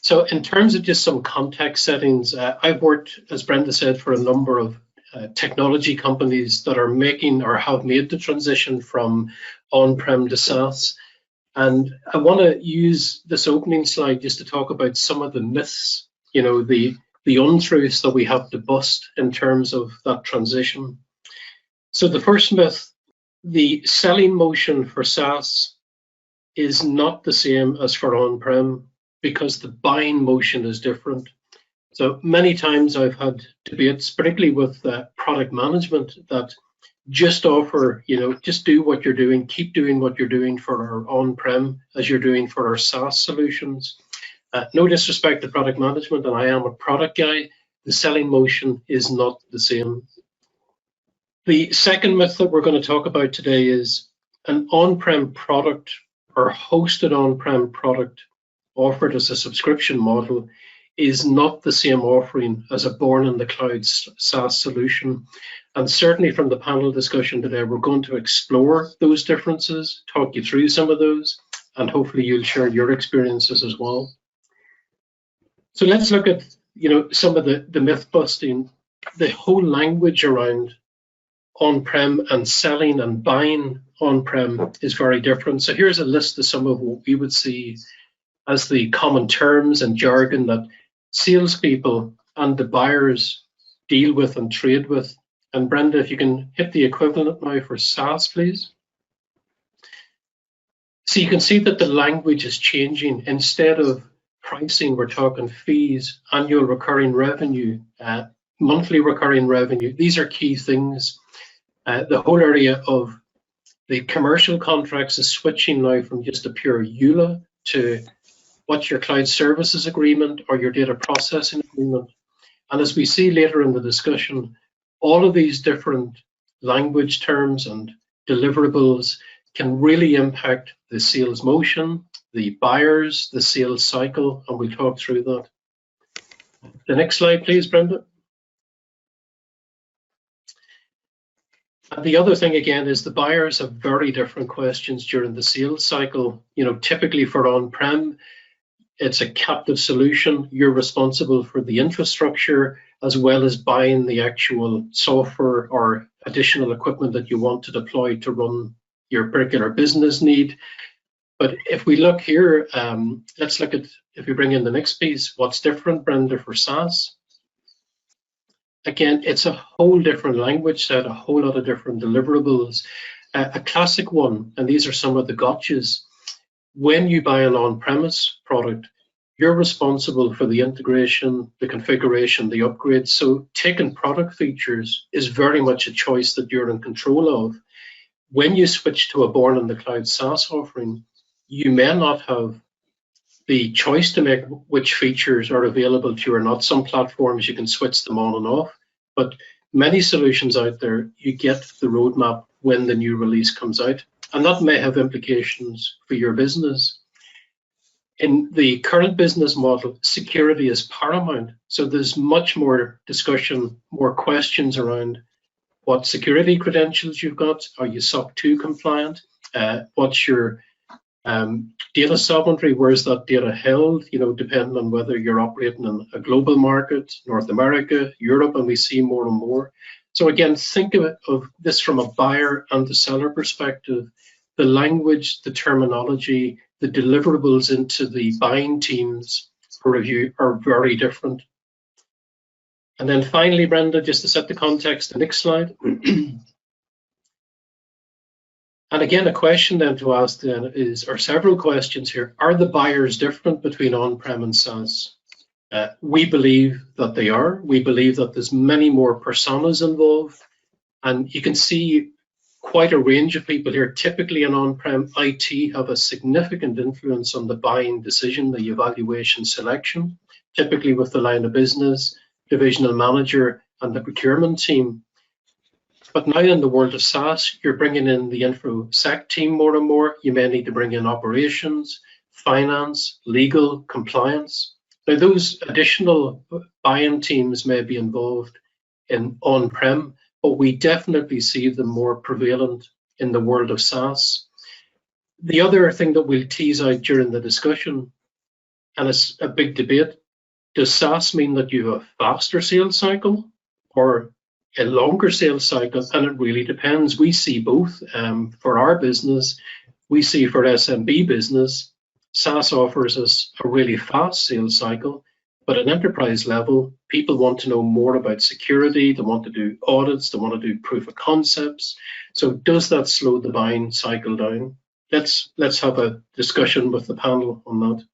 So in terms of just some context settings, I've worked, as Brenda said, for a number of technology companies that are making or have made the transition from on-prem to SaaS. And I want to use this opening slide just to talk about some of the myths, you know, the untruths that we have to bust in terms of that transition. So the first myth, the selling motion for SaaS is not the same as for on-prem because the buying motion is different. So many times I've had debates, particularly with product management, that just offer, you know, just do what you're doing, keep doing what you're doing for our on-prem as you're doing for our SaaS solutions. No disrespect to product management, and I am a product guy, the selling motion is not the same. The second myth that we're going to talk about today is an on-prem product or hosted on-prem product offered as a subscription model is not the same offering as a born in the cloud SaaS solution. And certainly from the panel discussion today, we're going to explore those differences, talk you through some of those, and hopefully you'll share your experiences as well. So let's look at, you know, some of the myth busting. The whole language around on-prem and selling and buying on-prem is very different. So here's a list of some of what we would see as the common terms and jargon that salespeople and the buyers deal with and trade with. And Brenda, if you can hit the equivalent now for SaaS, please. So you can see that the language is changing. Instead of pricing, we're talking fees, annual recurring revenue, monthly recurring revenue. These are key things. The whole area of the commercial contracts is switching now from just a pure EULA to what's your cloud services agreement or your data processing agreement. And as we see later in the discussion, all of these different language terms and deliverables can really impact the sales motion, the buyers, the sales cycle, and we'll talk through that. The next slide, please, Brenda. And the other thing again is the buyers have very different questions during the sales cycle. You know, typically for on-prem, it's a captive solution. You're responsible for the infrastructure as well as buying the actual software or additional equipment that you want to deploy to run your particular business need. But if we look here, let's look at, if we bring in the next piece, what's different, Brenda, for SaaS? Again, it's a whole different language set, a whole lot of different deliverables. A classic one, and these are some of the gotchas. When you buy an on-premise product, you're responsible for the integration, the configuration, the upgrades. So taking product features is very much a choice that you're in control of. When you switch to a born in the cloud SaaS offering, you may not have the choice to make which features are available to you or not. Some platforms you can switch them on and off, but many solutions out there, you get the roadmap when the new release comes out, and that may have implications for your business. In the current business model, security is paramount. So there's much more discussion, more questions around what security credentials you've got. Are you SOC 2 compliant? What's your data sovereignty? Where is that data held? You know, depending on whether you're operating in a global market, North America, Europe, and we see more and more. So again, think of this from a buyer and the seller perspective. The language, the terminology, the deliverables into the buying teams for review are very different. And then finally, Brenda, just to set the context, the next slide. And again, a question then to ask then is, or several questions here, are the buyers different between on-prem and SaaS? We believe that they are. We believe that there's many more personas involved, and you can see quite a range of people here. Typically in on-prem, IT have a significant influence on the buying decision, the evaluation selection, typically with the line of business, divisional manager, and the procurement team. But now in the world of SaaS, you're bringing in the InfoSec team more and more. You may need to bring in operations, finance, legal, compliance. Now those additional buy-in teams may be involved in on-prem, but we definitely see them more prevalent in the world of SaaS. The other thing that we'll tease out during the discussion and it's a big debate. Does SaaS mean that you have a faster sales cycle or a longer sales cycle? And it really depends. We see both. For our business, we see for SMB business, SaaS offers us a really fast sales cycle, but at enterprise level, people want to know more about security, they want to do audits, they want to do proof of concepts. So does that slow the buying cycle down? Let's have a discussion with the panel on that.